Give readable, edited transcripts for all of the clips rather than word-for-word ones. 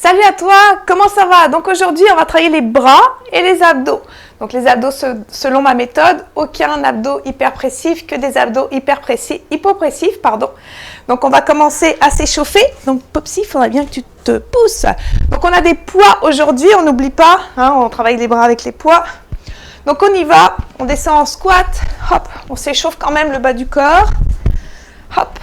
Salut à toi, comment ça va? Donc aujourd'hui, on va travailler les bras et les abdos. Donc les abdos, selon ma méthode, aucun abdos hyperpressif, que des abdos hypopressifs, pardon. Donc on va commencer à s'échauffer. Donc Popsy, il faudrait bien que tu te pousses. Donc on a des poids aujourd'hui, on n'oublie pas, hein, on travaille les bras avec les poids. Donc on y va, on descend en squat, hop, on s'échauffe quand même le bas du corps, hop.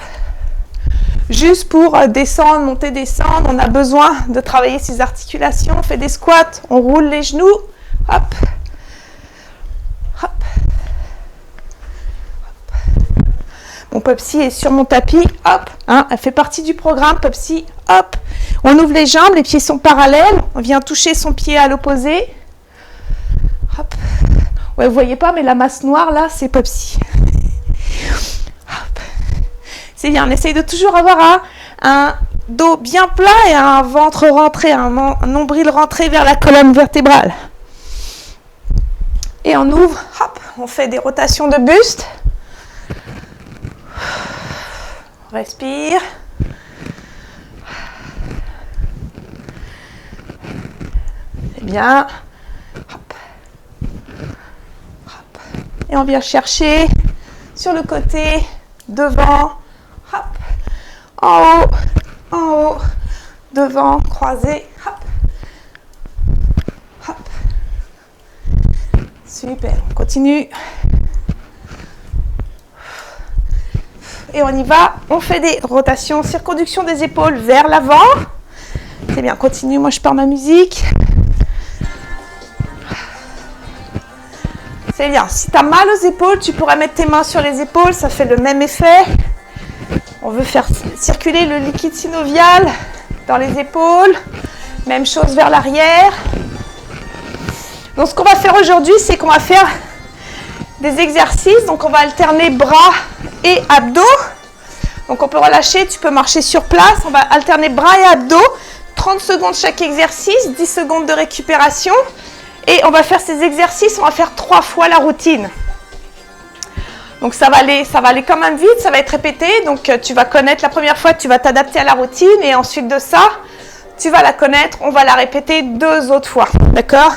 Juste pour descendre, monter, descendre, on a besoin de travailler ses articulations. On fait des squats, on roule les genoux, hop, hop, hop. Mon Popsy est sur mon tapis, hop, hein, elle fait partie du programme, Popsy, hop. On ouvre les jambes, les pieds sont parallèles, on vient toucher son pied à l'opposé, hop. Ouais, vous voyez pas, mais la masse noire là, c'est Popsy. C'est bien, on essaye de toujours avoir un dos bien plat et un ventre rentré, un nombril rentré vers la colonne vertébrale. Et on ouvre, hop, on fait des rotations de buste. On respire. C'est bien. Hop. Hop. Et on vient chercher sur le côté, devant. Hop, en haut, devant, croisé, hop, hop. Super, on continue. Et on y va, on fait des rotations, circonduction des épaules vers l'avant. C'est bien, continue, moi je pars ma musique. C'est bien, si tu as mal aux épaules, tu pourrais mettre tes mains sur les épaules, ça fait le même effet. On veut faire circuler le liquide synovial dans les épaules. Même chose vers l'arrière. Donc ce qu'on va faire aujourd'hui, c'est qu'on va faire des exercices. Donc on va alterner bras et abdos. Donc on peut relâcher, tu peux marcher sur place. On va alterner bras et abdos. 30 secondes chaque exercice, 10 secondes de récupération. Et on va faire ces exercices, on va faire 3 fois la routine. Donc ça va aller quand même vite, ça va être répété. Donc tu vas connaître la première fois, tu vas t'adapter à la routine et ensuite de ça, tu vas la connaître, on va la répéter 2 autres fois. D'accord?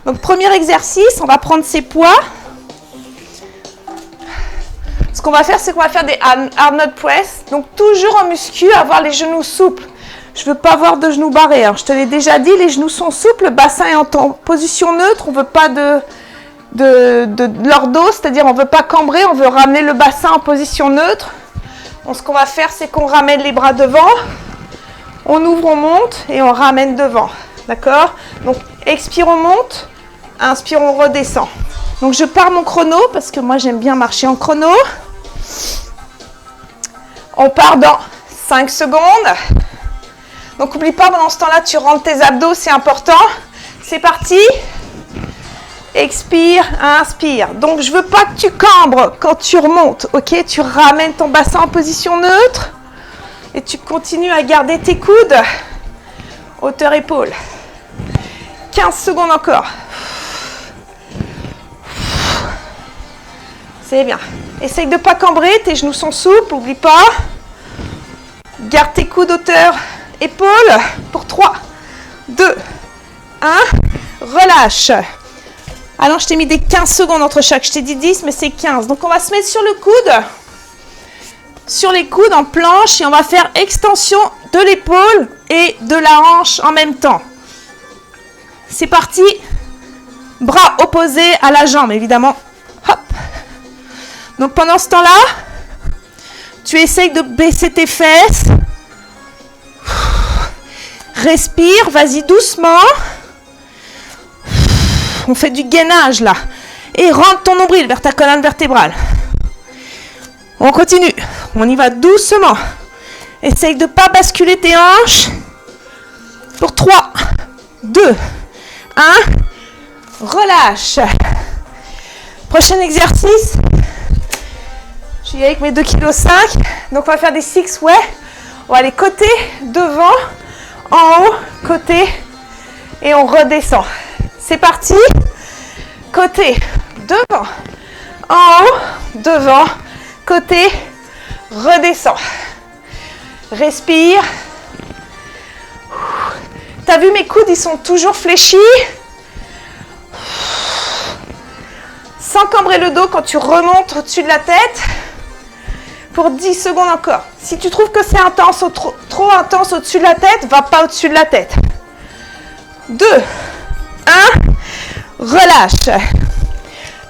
Donc premier exercice, on va prendre ses poids. Ce qu'on va faire, c'est qu'on va faire des Arnold Press. Donc toujours en muscu, avoir les genoux souples. Je ne veux pas avoir de genoux barrés. Hein. Je te l'ai déjà dit, les genoux sont souples, le bassin est en position neutre, on ne veut pas de leur dos, c'est-à-dire on ne veut pas cambrer, on veut ramener le bassin en position neutre. Donc ce qu'on va faire, c'est qu'on ramène les bras devant, on ouvre, on monte et on ramène devant. D'accord? Donc expire, on monte, inspire, on redescend. Donc je pars mon chrono parce que moi j'aime bien marcher en chrono. On part dans 5 secondes. Donc n'oublie pas, pendant ce temps-là, tu rentres tes abdos, c'est important. C'est parti. Expire, inspire. Donc, je ne veux pas que tu cambres quand tu remontes, ok? Tu ramènes ton bassin en position neutre et tu continues à garder tes coudes. Hauteur épaule. 15 secondes encore. C'est bien. Essaye de ne pas cambrer, tes genoux sont souples, n'oublie pas. Garde tes coudes hauteur épaule pour 3, 2, 1. Relâche. Alors, je t'ai mis des 15 secondes entre chaque. Je t'ai dit 10, mais c'est 15. Donc, on va se mettre sur le coude, sur les coudes en planche, et on va faire extension de l'épaule et de la hanche en même temps. C'est parti. Bras opposés à la jambe, évidemment. Hop. Donc, pendant ce temps-là, tu essayes de baisser tes fesses. Respire, vas-y doucement. On fait du gainage là. Et rentre ton nombril vers ta colonne vertébrale. On continue. On y va doucement. Essaye de ne pas basculer tes hanches. Pour 3, 2, 1. Relâche. Prochain exercice. Je suis avec mes 2,5 kg. Donc on va faire des 6 way. On va aller côté, devant, en haut, côté. Et on redescend. C'est parti. Côté, devant, en haut, devant, côté, redescend. Respire. as vu mes coudes, ils sont toujours fléchis. Sans cambrer le dos quand tu remontes au-dessus de la tête. Pour 10 secondes encore. Si tu trouves que c'est intense ou trop intense au-dessus de la tête, va pas au-dessus de la tête. 2, 1, relâche.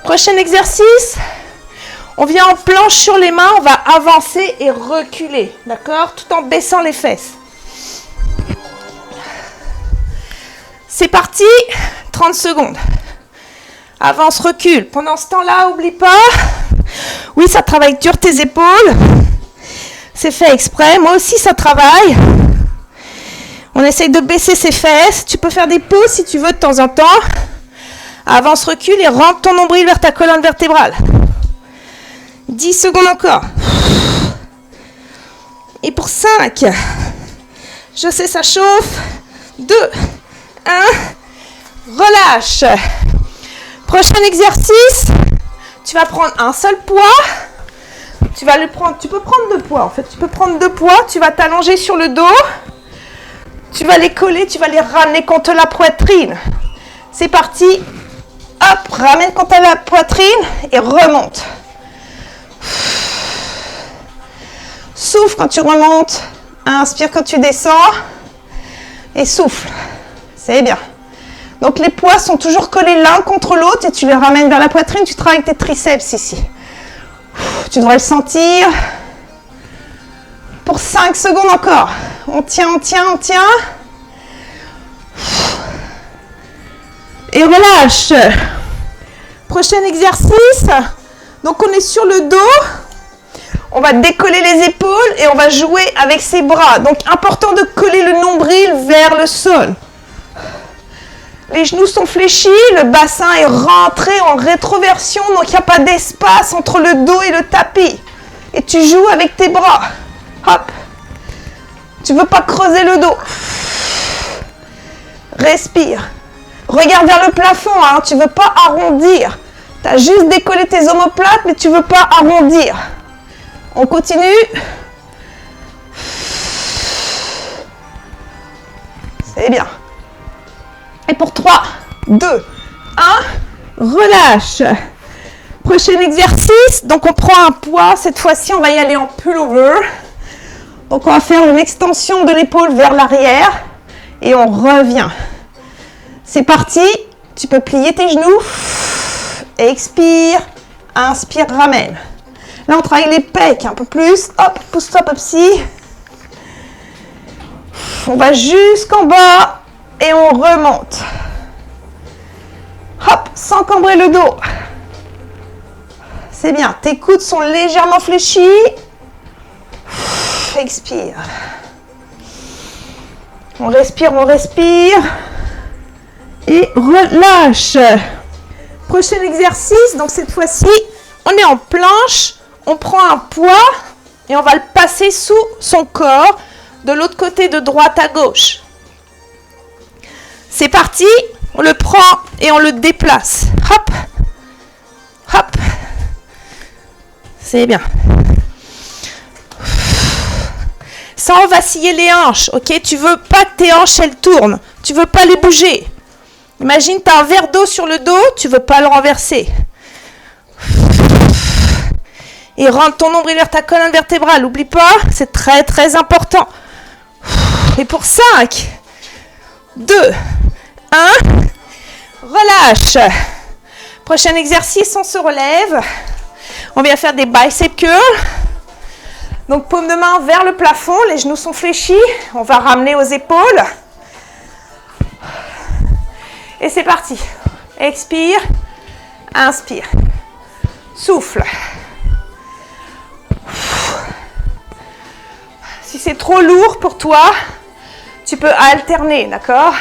Prochain exercice, on vient en planche sur les mains, on va avancer et reculer, d'accord? Tout en baissant les fesses. C'est parti, 30 secondes. Avance, recule. Pendant ce temps-là, n'oublie pas, oui, ça travaille dur tes épaules. C'est fait exprès. Moi aussi, ça travaille. On essaye de baisser ses fesses. Tu peux faire des pauses si tu veux de temps en temps. Avance, recule et rentre ton nombril vers ta colonne vertébrale. 10 secondes encore. Et pour 5. Je sais, ça chauffe. 2, 1. Relâche. Prochain exercice. Tu vas prendre un seul poids. Tu peux prendre 2 poids. En fait, tu peux prendre 2 poids. Tu vas t'allonger sur le dos. Tu vas les coller. Tu vas les ramener contre la poitrine. C'est parti. Hop, ramène contre la poitrine et remonte. Souffle quand tu remontes. Inspire quand tu descends. Et souffle. C'est bien. Donc les poids sont toujours collés l'un contre l'autre et tu les ramènes vers la poitrine. Tu travailles avec tes triceps ici. Tu devrais le sentir. Pour 5 secondes encore. On tient, on tient, on tient. Et relâche. Prochain exercice. Donc on est sur le dos. On va décoller les épaules et on va jouer avec ses bras. Donc important de coller le nombril vers le sol. Les genoux sont fléchis, le bassin est rentré en rétroversion, donc il n'y a pas d'espace entre le dos et le tapis. Et tu joues avec tes bras. Hop. Tu ne veux pas creuser le dos. Respire. Regarde vers le plafond, hein. Tu ne veux pas arrondir. Tu as juste décollé tes omoplates, mais tu ne veux pas arrondir. On continue. C'est bien. Et pour 3, 2, 1, relâche. Prochain exercice. Donc on prend un poids. Cette fois-ci, on va y aller en pullover. Donc on va faire une extension de l'épaule vers l'arrière. Et on revient. C'est parti. Tu peux plier tes genoux. Expire. Inspire, ramène. Là, on travaille les pecs un peu plus. Hop, pousse-toi, Popsy. On va jusqu'en bas. Et on remonte. Hop, sans cambrer le dos. C'est bien. Tes coudes sont légèrement fléchis. Expire. On respire, on respire. Et relâche. Prochain exercice. Donc cette fois-ci, on est en planche. On prend un poids et on va le passer sous son corps de l'autre côté de droite à gauche. C'est parti, on le prend et on le déplace. Hop, hop. C'est bien. Sans vaciller les hanches, ok? Tu veux pas que tes hanches, elles tournent. Tu veux pas les bouger. Imagine, tu as un verre d'eau sur le dos, tu veux pas le renverser. Et rentre ton nombril vers ta colonne vertébrale. N'oublie pas, c'est très très important. Et pour 5, 2, 1, relâche. Prochain exercice, on se relève. On vient faire des bicep curls. Donc paume de main vers le plafond, les genoux sont fléchis. On va ramener aux épaules. Et c'est parti. Expire, inspire. Souffle. Si c'est trop lourd pour toi, tu peux alterner, d'accord?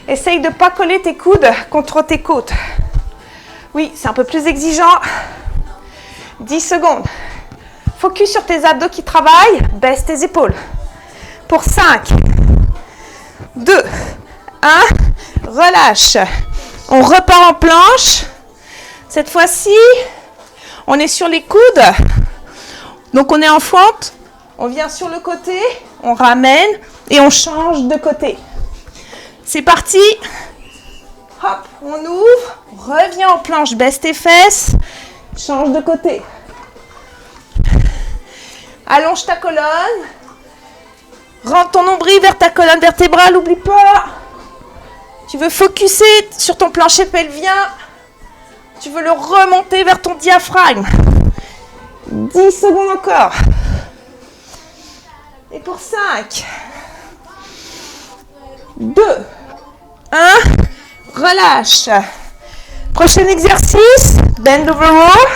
Essaye de ne pas coller tes coudes contre tes côtes. Oui, c'est un peu plus exigeant. 10 secondes. Focus sur tes abdos qui travaillent. Baisse tes épaules. Pour 5, 2, 1. Relâche. On repart en planche. Cette fois-ci, on est sur les coudes. Donc on est en fente. On vient sur le côté. On ramène et on change de côté. C'est parti. Hop, on ouvre, reviens en planche, baisse tes fesses, change de côté. Allonge ta colonne. Rentre ton nombril vers ta colonne vertébrale, n'oublie pas. Tu veux focuser sur ton plancher pelvien. Tu veux le remonter vers ton diaphragme. 10 secondes encore. Et pour 5, 2, 1, relâche. Prochain exercice, bend over row.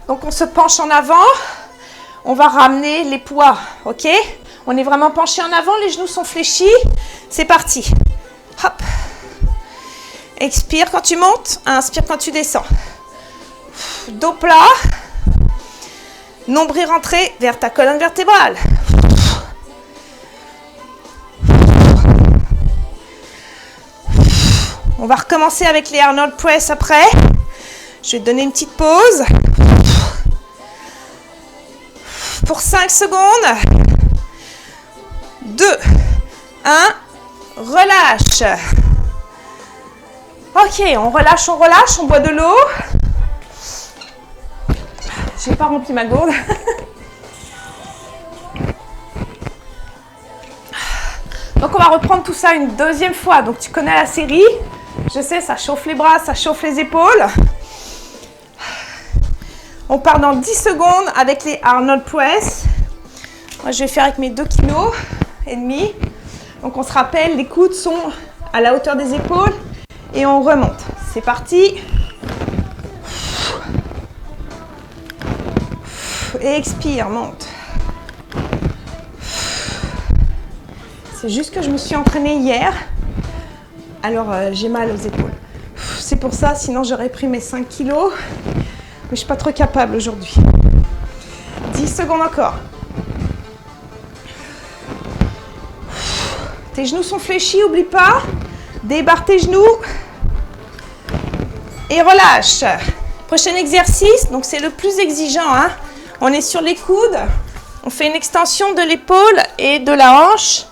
Donc on se penche en avant. On va ramener les poids, ok? On est vraiment penché en avant, les genoux sont fléchis. C'est parti. Hop. Expire quand tu montes, inspire quand tu descends. Dos plat. Nombril rentré vers ta colonne vertébrale. On va recommencer avec les Arnold Press après. Je vais te donner une petite pause. Pour 5 secondes. 2, 1, relâche. Ok, on relâche, on boit de l'eau. J'ai pas rempli ma gourde. Donc on va reprendre tout ça une deuxième fois. Donc tu connais la série. Je sais, ça chauffe les bras, ça chauffe les épaules. On part dans 10 secondes avec les Arnold Press. Moi je vais faire avec mes 2,5 kg. Donc on se rappelle, les coudes sont à la hauteur des épaules. Et on remonte. C'est parti. Et expire, monte. C'est juste que je me suis entraînée hier. Alors j'ai mal aux épaules. C'est pour ça, sinon j'aurais pris mes 5 kilos. Mais je ne suis pas trop capable aujourd'hui. 10 secondes encore. Tes genoux sont fléchis, n'oublie pas. Débarre tes genoux. Et relâche. Prochain exercice, donc c'est le plus exigeant, hein. On est sur les coudes, on fait une extension de l'épaule et de la hanche,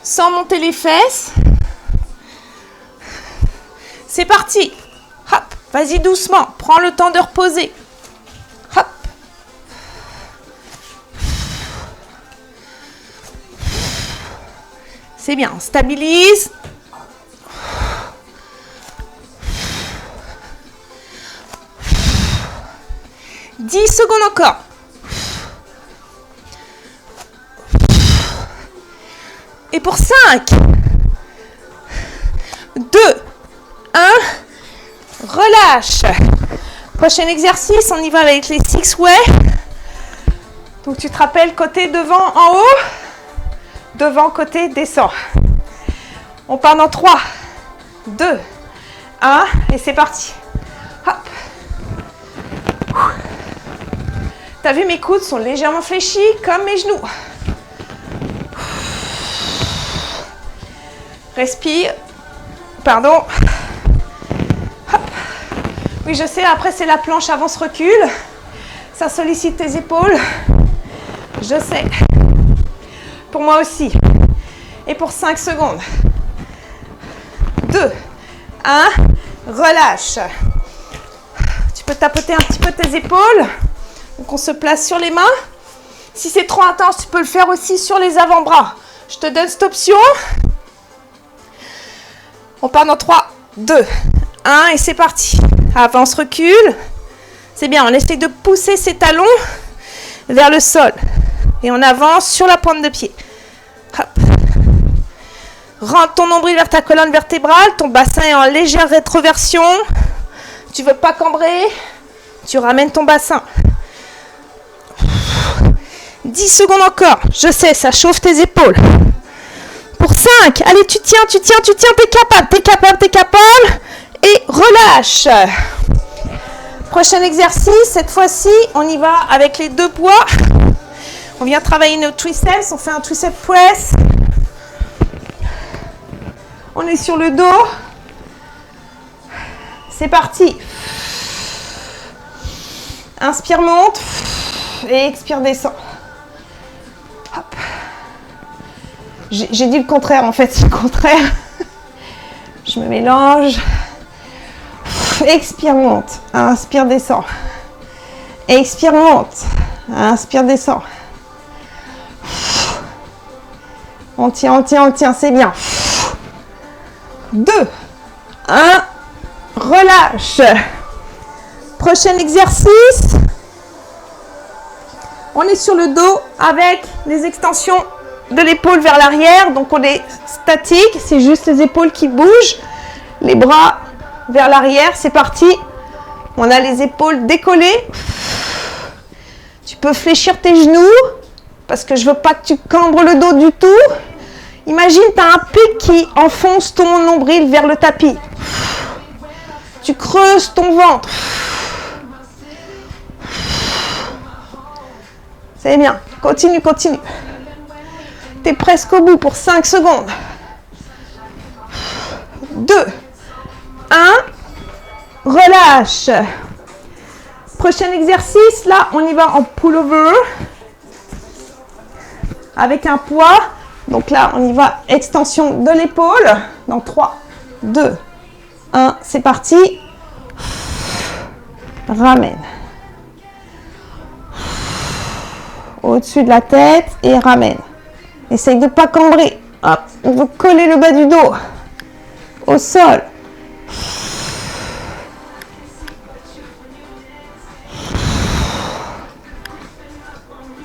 sans monter les fesses. C'est parti. Hop, vas-y doucement, prends le temps de reposer. Hop. C'est bien, on stabilise. 10 secondes encore. Et pour 5, 2, 1, relâche. Prochain exercice, on y va avec les six way. Donc tu te rappelles, côté devant en haut, devant, côté, descend. On part dans 3, 2, 1 et c'est parti. Hop. T'as vu, mes coudes sont légèrement fléchis comme mes genoux. Respire. Pardon. Hop. Oui, je sais, après c'est la planche avance-recul. Ça sollicite tes épaules. Je sais. Pour moi aussi. Et pour 5 secondes. 2, 1, relâche. Tu peux tapoter un petit peu tes épaules. Donc on se place sur les mains. Si c'est trop intense, tu peux le faire aussi sur les avant-bras. Je te donne cette option. On part dans 3, 2, 1 et c'est parti. Avance, recule. C'est bien, on essaie de pousser ses talons vers le sol. Et on avance sur la pointe de pied. Hop. Rentre ton nombril vers ta colonne vertébrale. Ton bassin est en légère rétroversion. Tu ne veux pas cambrer. Tu ramènes ton bassin. 10 secondes encore. Je sais, ça chauffe tes épaules. Pour 5. Allez, tu tiens. T'es capable. Et relâche. Prochain exercice. Cette fois-ci, on y va avec les 2 poids. On vient travailler nos triceps. On fait un tricep press. On est sur le dos. C'est parti. Inspire, monte. Et expire, descend. Hop. J'ai dit le contraire, en fait, c'est le contraire. Je me mélange. Expire, monte. Inspire, descend. Expire, monte. Inspire, descend. On tient, c'est bien. 2, 1, relâche. Prochain exercice. On est sur le dos avec les extensions de l'épaule vers l'arrière. Donc on est statique, c'est juste les épaules qui bougent. Les bras vers l'arrière, c'est parti. On a les épaules décollées. Tu peux fléchir tes genoux parce que je veux pas que tu cambres le dos du tout. Imagine, tu as un pic qui enfonce ton nombril vers le tapis. Tu creuses ton ventre. C'est bien. Continue, continue. Tu es presque au bout pour 5 secondes. 2, 1. Relâche. Prochain exercice, là, on y va en pullover. Avec un poids. Donc là, on y va, extension de l'épaule. Dans 3, 2, 1, c'est parti. Ramène. Au-dessus de la tête et ramène. Essaye de ne pas cambrer. Hop, on veut coller le bas du dos au sol.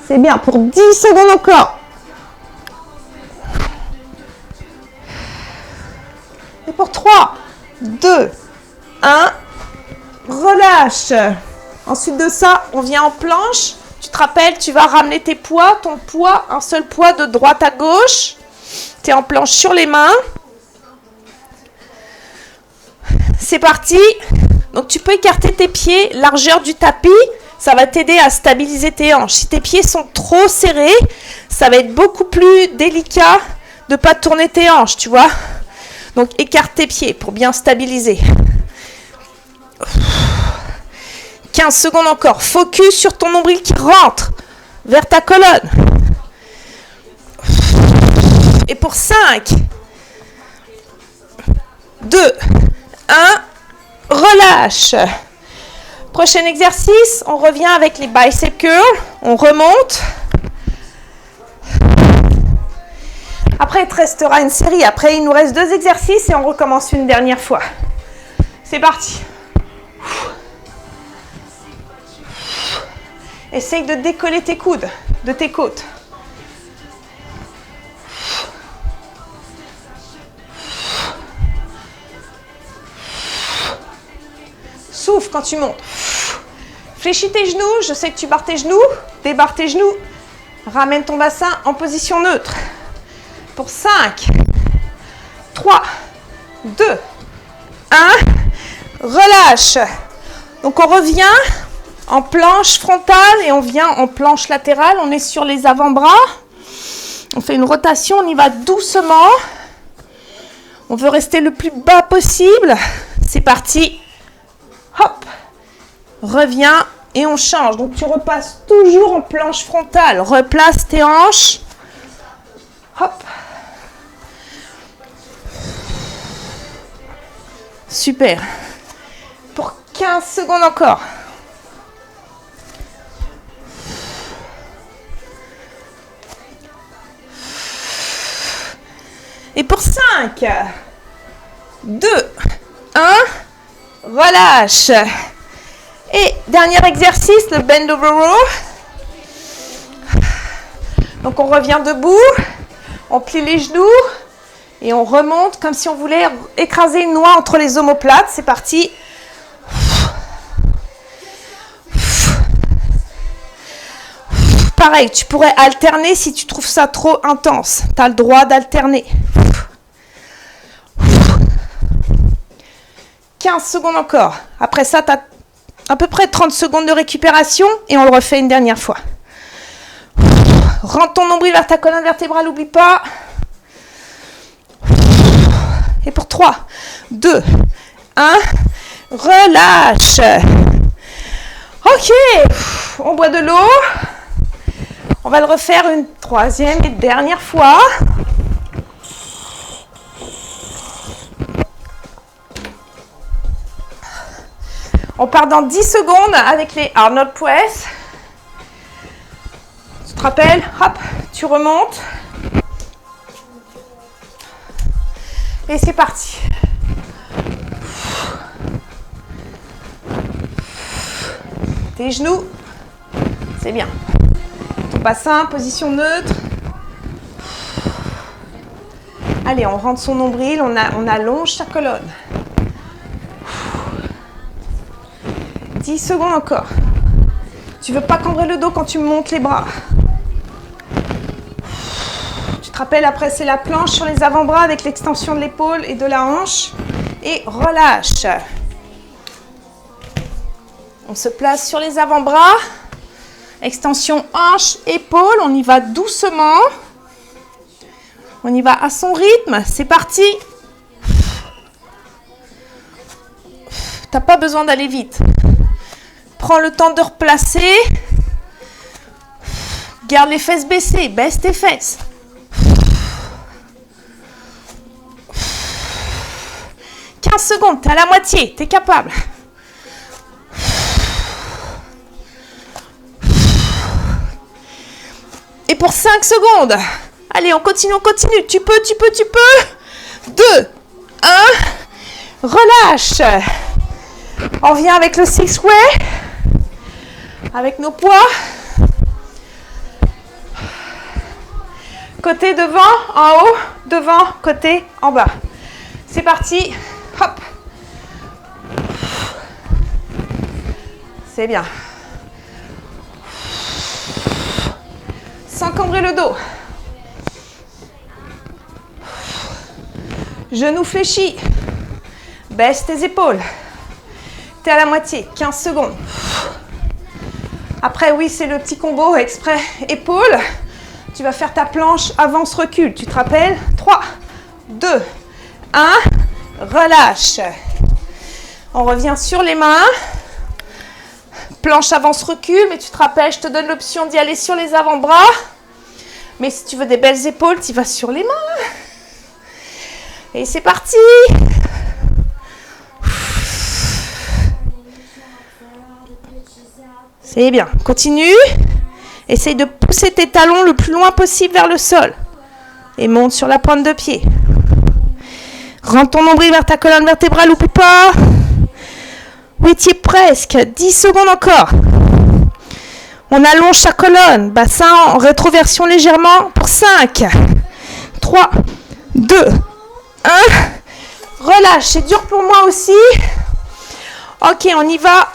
C'est bien, pour 10 secondes encore. Et pour 3, 2, 1, relâche. Ensuite de ça, on vient en planche. Tu te rappelles, tu vas ramener tes poids, ton poids, un seul poids de droite à gauche. Tu es en planche sur les mains. C'est parti. Donc tu peux écarter tes pieds, largeur du tapis. Ça va t'aider à stabiliser tes hanches. Si tes pieds sont trop serrés, ça va être beaucoup plus délicat de ne pas tourner tes hanches, tu vois. Donc écarte tes pieds pour bien stabiliser. 15 secondes encore. Focus sur ton nombril qui rentre vers ta colonne. Et pour 5, 2, 1, relâche. Prochain exercice, on revient avec les bicep curls. On remonte. Après, il te restera une série. Après, il nous reste 2 exercices et on recommence une dernière fois. C'est parti. Essaye de décoller tes coudes de tes côtes. Souffle quand tu montes. Fléchis tes genoux. Je sais que tu barres tes genoux. Débarre tes genoux. Ramène ton bassin en position neutre. Pour 5, 3, 2, 1. Relâche. Donc on revient en planche frontale et on vient en planche latérale. On est sur les avant-bras. On fait une rotation. On y va doucement. On veut rester le plus bas possible. C'est parti. Hop, reviens et on change. Donc tu repasses toujours en planche frontale. Replace tes hanches. Hop. Super. Pour 15 secondes encore. Et pour 5, 2, 1. Relâche. Et dernier exercice, le bend over row. Donc on revient debout, on plie les genoux et on remonte comme si on voulait écraser une noix entre les omoplates. C'est parti. Pareil, tu pourrais alterner si tu trouves ça trop intense. Tu as le droit d'alterner. 15 secondes encore. Après ça, tu as à peu près 30 secondes de récupération et on le refait une dernière fois. Rentre ton nombril vers ta colonne vertébrale, n'oublie pas. Et pour 3, 2, 1, relâche. Ok, on boit de l'eau. On va le refaire une troisième et dernière fois. On part dans 10 secondes avec les Arnold Press. Tu te rappelles? Hop, tu remontes. Et c'est parti. Tes genoux, c'est bien. Ton bassin, position neutre. Allez, on rentre son nombril, on allonge sa colonne. 10 secondes encore. Tu ne veux pas cambrer le dos quand tu montes les bras. Tu te rappelles, après, c'est la planche sur les avant-bras avec l'extension de l'épaule et de la hanche. Et relâche. On se place sur les avant-bras. Extension hanche, épaule. On y va doucement. On y va à son rythme. C'est parti. T'as pas besoin d'aller vite. Prends le temps de replacer. Garde les fesses baissées. Baisse tes fesses. « 15 secondes, t'es à la moitié, t'es capable. Et pour 5 secondes. Allez, on continue. Tu peux. 2, 1. Relâche. On vient avec le six way. Avec nos poids. Côté devant, en haut. Devant, côté, en bas. C'est parti. Hop. C'est bien. Sans cambrer le dos. Genoux fléchis. Baisse tes épaules. Tu es à la moitié. 15 secondes. Après, oui, c'est le petit combo exprès épaules. Tu vas faire ta planche avance-recul. Tu te rappelles? 3, 2, 1. Relâche. On revient sur les mains. Planche avance-recul. Mais tu te rappelles, je te donne l'option d'y aller sur les avant-bras. Mais si tu veux des belles épaules, tu vas sur les mains. Et c'est parti. C'est bien. Continue. Essaye de pousser tes talons le plus loin possible vers le sol. Et monte sur la pointe de pied. Rentre ton nombril vers ta colonne vertébrale, oublie pas. Oui, tu es presque. 10 secondes encore. On allonge sa colonne. Bassin en rétroversion légèrement pour 5, 3, 2, 1. Relâche. C'est dur pour moi aussi. Ok, on y va.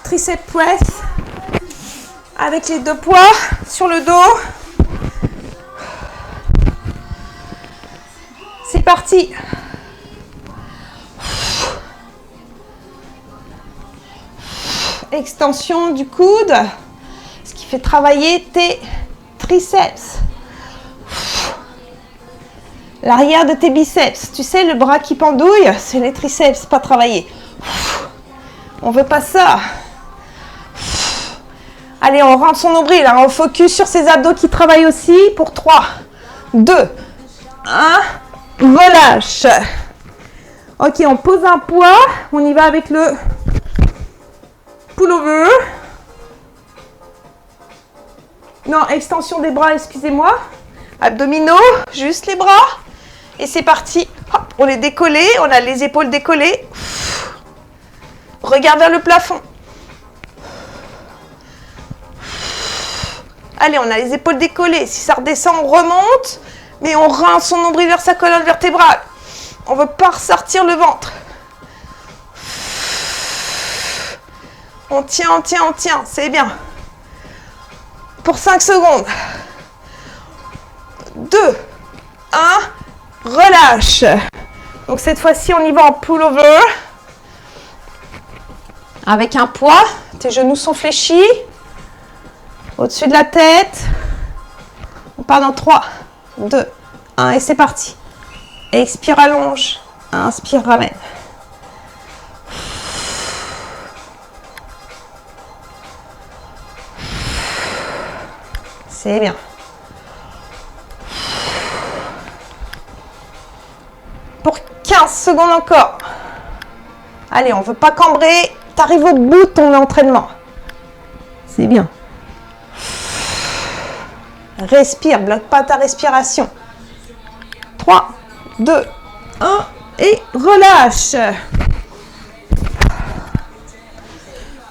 Tricep press. Avec les 2 poids sur le dos. C'est parti. Extension du coude, ce qui fait travailler tes triceps. L'arrière de tes biceps. Tu sais, le bras qui pendouille, c'est les triceps, pas travailler. On veut pas ça. Allez, on rentre son nombril, là. On focus sur ses abdos qui travaillent aussi pour 3, 2, 1. Relâche. Ok, on pose un poids. On y va avec le pullover. Non, extension des bras, excusez-moi. Abdominaux, juste les bras. Et c'est parti. Hop, on est décollé. On a les épaules décollées. Regarde vers le plafond. Allez, on a les épaules décollées. Si ça redescend, on remonte. Mais on rentre son nombril vers sa colonne vertébrale. On ne veut pas ressortir le ventre. On tient. C'est bien. Pour 5 secondes. 2, 1. Relâche. Donc cette fois-ci, on y va en pullover. Avec un poids. Tes genoux sont fléchis. Au-dessus de la tête. On part dans 3, 2, 1 et c'est parti. Expire, allonge. Inspire, ramène. C'est bien. Pour 15 secondes encore. Allez, on ne veut pas cambrer. Tu arrives au bout de ton entraînement. C'est bien. Respire, bloque pas ta respiration. 3, 2, 1 et relâche.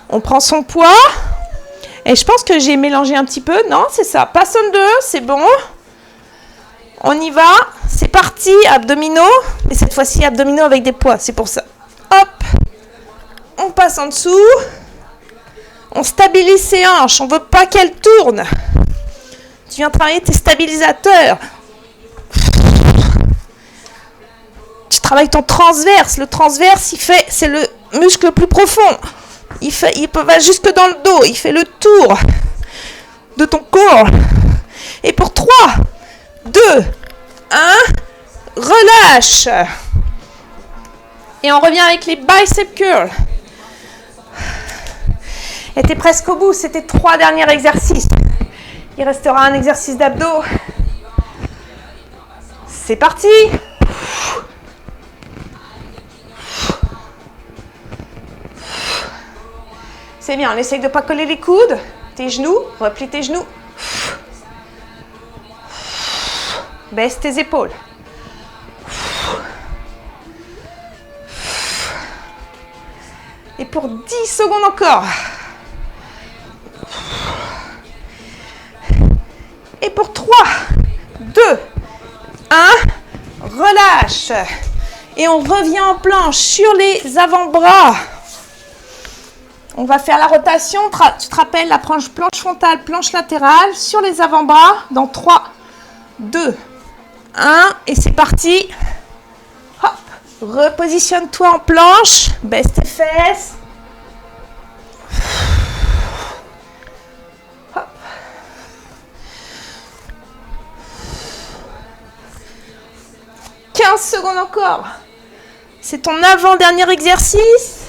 On prend son poids. Et je pense que j'ai mélangé un petit peu. Non, c'est ça. Passe en 2, c'est bon. On y va. C'est parti. Abdominaux. Et cette fois-ci, abdominaux avec des poids. C'est pour ça. Hop. On passe en dessous. On stabilise ses hanches. On ne veut pas qu'elles tournent. Tu viens travailler tes stabilisateurs. Tu travailles ton transverse. Le transverse, c'est le muscle le plus profond. Il va jusque dans le dos. Il fait le tour de ton corps. Et pour 3, 2, 1, relâche. Et on revient avec les bicep curls. Et t'es presque au bout. C'était 3 derniers exercices. Il restera un exercice d'abdos. C'est parti. C'est bien, on essaye de ne pas coller les coudes. Tes genoux, replie tes genoux. Baisse tes épaules. Et pour 10 secondes encore. Et pour 3, 2, 1, relâche. Et on revient en planche sur les avant-bras. On va faire la rotation. Tu te rappelles la planche frontale, planche latérale sur les avant-bras dans 3, 2, 1 et c'est parti. Hop, repositionne-toi en planche, baisse tes fesses. Hop. « 15 secondes encore. C'est ton avant-dernier exercice.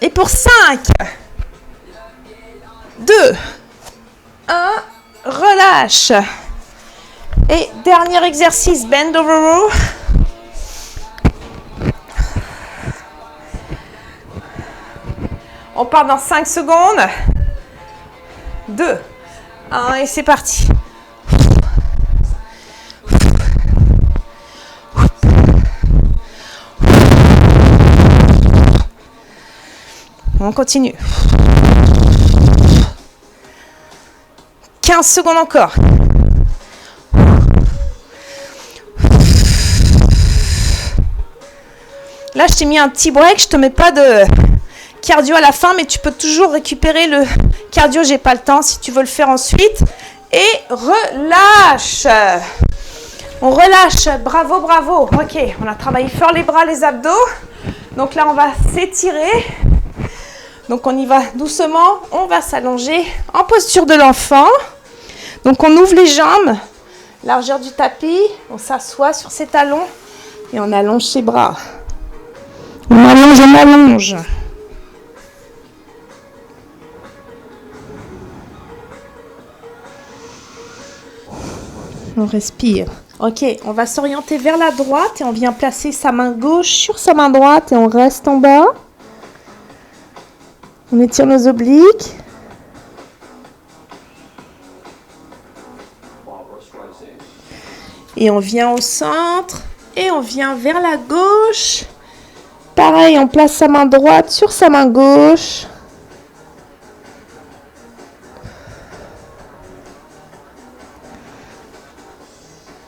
Et pour 5, 2, 1, relâche. Et dernier exercice, bend over row. On part dans 5 secondes. 2, 1 et c'est parti. On continue. 15 secondes encore. Là, je t'ai mis un petit break. Je ne te mets pas de cardio à la fin, mais tu peux toujours récupérer le cardio. J'ai pas le temps si tu veux le faire ensuite. Et relâche. On relâche. Bravo, bravo. Ok, on a travaillé fort les bras, les abdos. Donc là, on va s'étirer. Donc on y va doucement, on va s'allonger en posture de l'enfant. Donc on ouvre les jambes, largeur du tapis, on s'assoit sur ses talons et on allonge ses bras. On allonge, on allonge. On respire. Ok, on va s'orienter vers la droite et on vient placer sa main gauche sur sa main droite et on reste en bas. On étire nos obliques. Et on vient au centre. Et on vient vers la gauche. Pareil, on place sa main droite sur sa main gauche.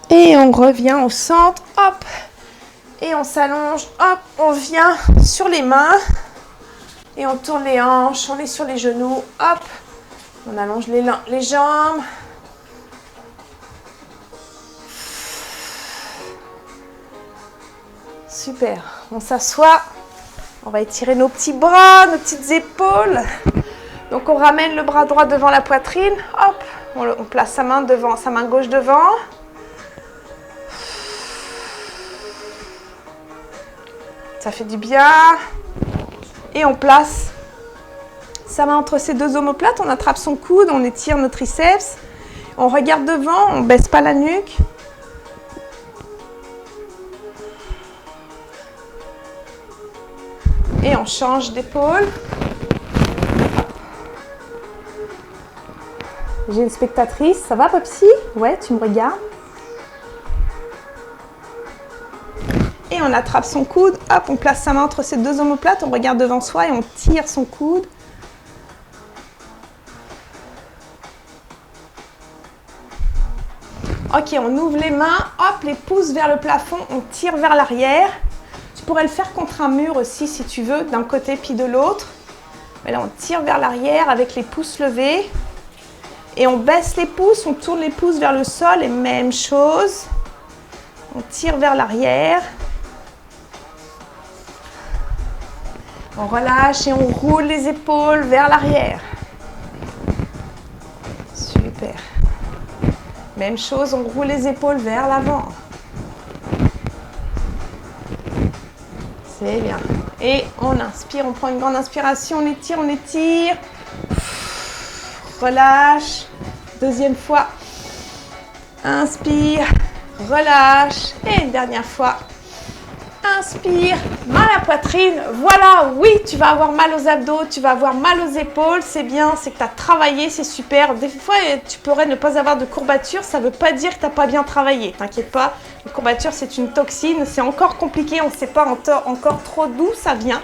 Et on revient au centre. Hop. Et on s'allonge. Hop. On vient sur les mains. Et on tourne les hanches, on est sur les genoux, hop, on allonge les jambes. Super, on s'assoit, on va étirer nos petits bras, nos petites épaules. Donc on ramène le bras droit devant la poitrine, hop, on place sa main devant, sa main gauche devant. Ça fait du bien. Et on place sa main entre ses deux omoplates, on attrape son coude, on étire nos triceps, on regarde devant, on ne baisse pas la nuque. Et on change d'épaule. J'ai une spectatrice. Ça va, Popsy? Ouais, tu me regardes. Et on attrape son coude. Hop, on place sa main entre ses deux omoplates. On regarde devant soi et on tire son coude. Ok, on ouvre les mains. Hop, les pouces vers le plafond. On tire vers l'arrière. Tu pourrais le faire contre un mur aussi si tu veux, d'un côté puis de l'autre. Mais là, on tire vers l'arrière avec les pouces levés. Et on baisse les pouces, on tourne les pouces vers le sol et même chose. On tire vers l'arrière. On relâche et on roule les épaules vers l'arrière. Super. Même chose, on roule les épaules vers l'avant. C'est bien. Et on inspire, on prend une grande inspiration, on étire, on étire. Relâche. Deuxième fois. Inspire. Relâche. Et une dernière fois. Inspire. Mal à la poitrine. Voilà, oui, tu vas avoir mal aux abdos, tu vas avoir mal aux épaules. C'est bien, c'est que tu as travaillé, c'est super. Des fois, tu pourrais ne pas avoir de courbatures. Ça ne veut pas dire que tu n'as pas bien travaillé. T'inquiète pas. Les courbatures, c'est une toxine. C'est encore compliqué. On ne sait pas encore trop d'où ça vient.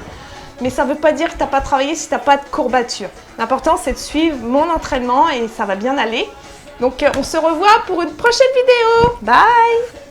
Mais ça ne veut pas dire que tu n'as pas travaillé si tu n'as pas de courbatures. L'important, c'est de suivre mon entraînement et ça va bien aller. Donc, on se revoit pour une prochaine vidéo. Bye!